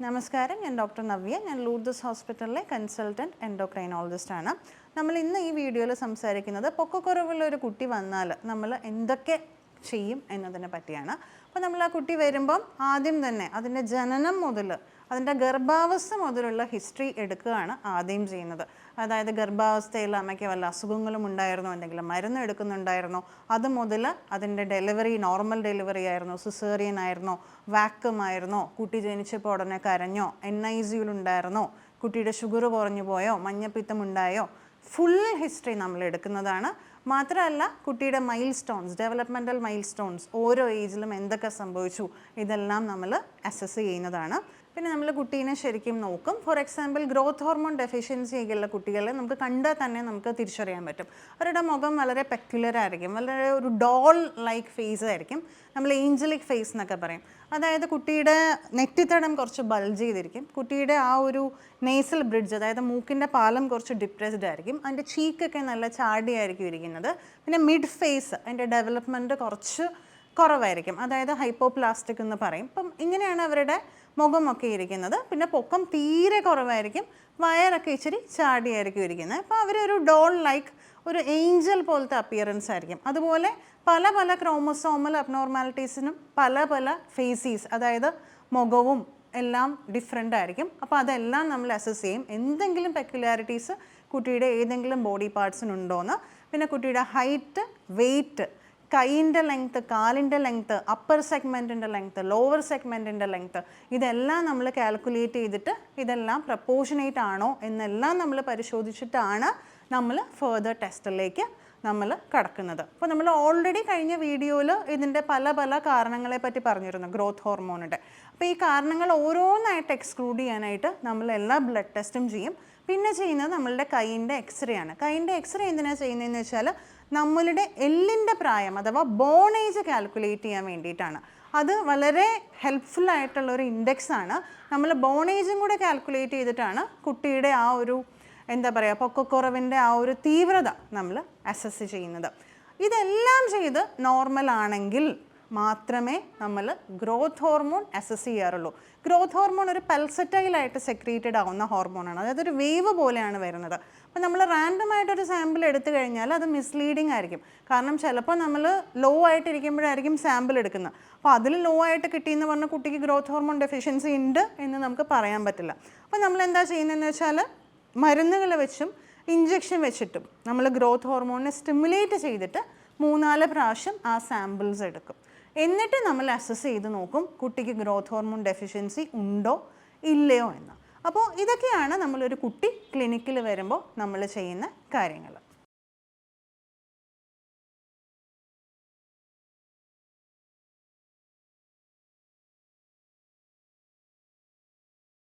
നമസ്കാരം, ഞാൻ ഡോക്ടർ നവ്യ. ഞാൻ ലൂർദസ് ഹോസ്പിറ്റലിലെ കൺസൾട്ടൻറ്റ് എൻഡോക്രൈനോളജിസ്റ്റാണ്. നമ്മൾ ഇന്ന് ഈ വീഡിയോയിൽ സംസാരിക്കുന്നത് പൊക്കക്കുറവുള്ള ഒരു കുട്ടി വന്നാൽ നമ്മൾ എന്തൊക്കെ ചെയ്യും എന്നതിനെ പറ്റിയാണ്. അപ്പോൾ നമ്മൾ ആ കുട്ടി വരുമ്പം ആദ്യം തന്നെ അതിൻ്റെ ജനനം മുതൽ അതിൻ്റെ ഗർഭാവസ്ഥ മുതലുള്ള ഹിസ്റ്ററി എടുക്കുകയാണ് ആദ്യം ചെയ്യുന്നത്. അതായത് ഗർഭാവസ്ഥയിൽ അമ്മയ്ക്ക് വല്ല അസുഖങ്ങളും ഉണ്ടായിരുന്നോ, എന്തെങ്കിലും മരുന്ന് എടുക്കുന്നുണ്ടായിരുന്നോ, അത് മുതൽ അതിൻ്റെ ഡെലിവറി നോർമൽ ഡെലിവറി ആയിരുന്നോ, സിസേറിയൻ ആയിരുന്നോ, വാക്വം ആയിരുന്നോ, കുട്ടി ജനിച്ചപ്പോൾ ഉടനെ കരഞ്ഞോ, NICUലുണ്ടായിരുന്നോ, കുട്ടിയുടെ ഷുഗർ കുറഞ്ഞു പോയോ, മഞ്ഞപ്പിത്തം ഉണ്ടായോ, ഫുൾ ഹിസ്റ്ററി നമ്മൾ എടുക്കുന്നതാണ്. മാത്രമല്ല കുട്ടിയുടെ mile stones, developmental mile stones, ഓരോ ഏജിലും എന്തൊക്കെ സംഭവിച്ചു ഇതെല്ലാം നമ്മൾ അസസ് ചെയ്യുന്നതാണ്. പിന്നെ നമ്മൾ കുട്ടീനെ ശരിക്കും നോക്കും. For example growth hormone deficiency ഒക്കെയുള്ള കുട്ടികളെ നമുക്ക് കണ്ടാൽ തന്നെ നമുക്ക് തിരിച്ചറിയാൻ പറ്റും. അവരുടെ മുഖം വളരെ പെക്യുലർ ആയിരിക്കും, വളരെ ഒരു ഡോൾ ലൈക്ക് ഫേസ് ആയിരിക്കും. നമ്മൾ ഏഞ്ചലിക് ഫേസ് എന്നൊക്കെ പറയും. അതായത് കുട്ടിയുടെ നെറ്റിത്തടം കുറച്ച് ബൾജ് ചെയ്തിരിക്കും, കുട്ടിയുടെ ആ ഒരു നേസൽ ബ്രിഡ്ജ്, അതായത് മൂക്കിൻ്റെ പാലം കുറച്ച് ഡിപ്രസ്ഡ് ആയിരിക്കും, അതിൻ്റെ ചീക്കൊക്കെ നല്ല ചാടിയായിരിക്കും ഇരിക്കുന്നത്. പിന്നെ മിഡ് ഫേസ്, അതിൻ്റെ ഡെവലപ്മെൻറ്റ് കുറച്ച് കുറവായിരിക്കും, അതായത് ഹൈപ്പോപ്ലാസ്റ്റിക് എന്ന് പറയും. അപ്പം ഇങ്ങനെയാണ് അവരുടെ മുഖമൊക്കെ ഇരിക്കുന്നത്. പിന്നെ പൊക്കം തീരെ കുറവായിരിക്കും, വയറൊക്കെ ഇച്ചിരി ചാടിയായിരിക്കും ഇരിക്കുന്നത്. അപ്പോൾ അവരൊരു ഡോൾ ലൈക്ക് ഒരു ഏഞ്ചൽ പോലത്തെ അപ്പിയറൻസ് ആയിരിക്കും. അതുപോലെ പല പല ക്രോമസോമൽ അബ്നോർമാലിറ്റീസിനും പല പല ഫേസീസ്, അതായത് മുഖവും എല്ലാം ഡിഫറെൻ്റ് ആയിരിക്കും. അപ്പോൾ അതെല്ലാം നമ്മൾ അസസ് ചെയ്യും, എന്തെങ്കിലും പെക്യുലാരിറ്റീസ് കുട്ടിയുടെ ഏതെങ്കിലും ബോഡി പാർട്സിനുണ്ടോയെന്ന്. പിന്നെ കുട്ടിയുടെ ഹൈറ്റ്, വെയ്റ്റ്, കൈയിൻ്റെ ലെങ്ത്ത്, കാലിൻ്റെ ലെങ്ത്ത്, അപ്പർ സെഗ്മെൻറ്റിൻ്റെ ലെങ്ത്ത്, ലോവർ സെഗ്മെൻറ്റിൻ്റെ ലെങ്ത്ത്, ഇതെല്ലാം നമ്മൾ കാൽക്കുലേറ്റ് ചെയ്തിട്ട് ഇതെല്ലാം പ്രപ്പോർഷനേറ്റ് ആണോ എന്നെല്ലാം നമ്മൾ പരിശോധിച്ചിട്ടാണ് നമ്മൾ ഫർദർ ടെസ്റ്റിലേക്ക് നമ്മൾ കടക്കുന്നത്. അപ്പോൾ നമ്മൾ ഓൾറെഡി കഴിഞ്ഞ വീഡിയോയിൽ ഇതിൻ്റെ പല പല കാരണങ്ങളെ പറ്റി പറഞ്ഞിരുന്നു, ഗ്രോത്ത് ഹോർമോണിൻ്റെ. അപ്പോൾ ഈ കാരണങ്ങൾ ഓരോന്നായിട്ട് എക്സ്ക്ലൂഡ് ചെയ്യാനായിട്ട് നമ്മൾ എല്ലാ ബ്ലഡ് ടെസ്റ്റും ചെയ്യും. പിന്നെ ചെയ്യുന്നത് നമ്മളുടെ കൈയിൻ്റെ എക്സ്റേ ആണ്. കൈയിൻ്റെ എക്സ്റേ എന്തിനാണ് ചെയ്യുന്നതെന്ന് വെച്ചാൽ നമ്മളുടെ എല്ലിൻ്റെ പ്രായം അഥവാ ബോൺ ഏജ് കാൽക്കുലേറ്റ് ചെയ്യാൻ വേണ്ടിയിട്ടാണ്. അത് വളരെ ഹെൽപ്ഫുൾ ആയിട്ടുള്ളൊരു ഇൻഡെക്സ് ആണ്. നമ്മൾ ബോൺ ഏജും കൂടെ കാൽക്കുലേറ്റ് ചെയ്തിട്ടാണ് കുട്ടിയുടെ ആ ഒരു എന്താ പറയുക പൊക്കക്കുറവിൻ്റെ ആ ഒരു തീവ്രത നമ്മൾ അസസ് ചെയ്യുന്നത്. ഇതെല്ലാം ചെയ്ത് നോർമൽ ആണെങ്കിൽ മാത്രമേ നമ്മൾ ഗ്രോത്ത് ഹോർമോൺ അസസ് ചെയ്യാറുള്ളൂ. ഗ്രോത്ത് ഹോർമോൺ ഒരു പൾസറ്റൈലായിട്ട് സെക്രീറ്റഡ് ആവുന്ന ഹോർമോണാണ്, അതായത് ഒരു വേവ് പോലെയാണ് വരുന്നത്. അപ്പോൾ നമ്മൾ റാൻഡമായിട്ടൊരു സാമ്പിൾ എടുത്തു കഴിഞ്ഞാൽ അത് മിസ്ലീഡിങ് ആയിരിക്കും. കാരണം ചിലപ്പോൾ നമ്മൾ ലോ ആയിട്ടിരിക്കുമ്പോഴായിരിക്കും സാമ്പിൾ എടുക്കുന്നത്. അപ്പോൾ അതിൽ ലോ ആയിട്ട് കിട്ടിയെന്ന് പറഞ്ഞാൽ കുട്ടിക്ക് ഗ്രോത്ത് ഹോർമോൺ ഡെഫിഷ്യൻസി ഉണ്ട് എന്ന് നമുക്ക് പറയാൻ പറ്റില്ല. അപ്പോൾ നമ്മൾ എന്താ ചെയ്യുന്നതെന്ന് വെച്ചാൽ മരുന്നുകൾ വെച്ചും ഇഞ്ചക്ഷൻ വെച്ചിട്ടും നമ്മൾ ഗ്രോത്ത് ഹോർമോണിനെ സ്റ്റിമുലേറ്റ് ചെയ്തിട്ട് 3-4 പ്രാവശ്യം ആ സാമ്പിൾസ് എടുക്കും. എന്നിട്ട് നമ്മൾ അസസ് ചെയ്ത് നോക്കും കുട്ടിക്ക് ഗ്രോത്ത് ഹോർമോൺ ഡെഫിഷ്യൻസി ഉണ്ടോ ഇല്ലയോ എന്ന്. അപ്പോൾ ഇതൊക്കെയാണ് നമ്മളൊരു കുട്ടി ക്ലിനിക്കിൽ വരുമ്പോൾ നമ്മൾ ചെയ്യുന്ന കാര്യങ്ങൾ.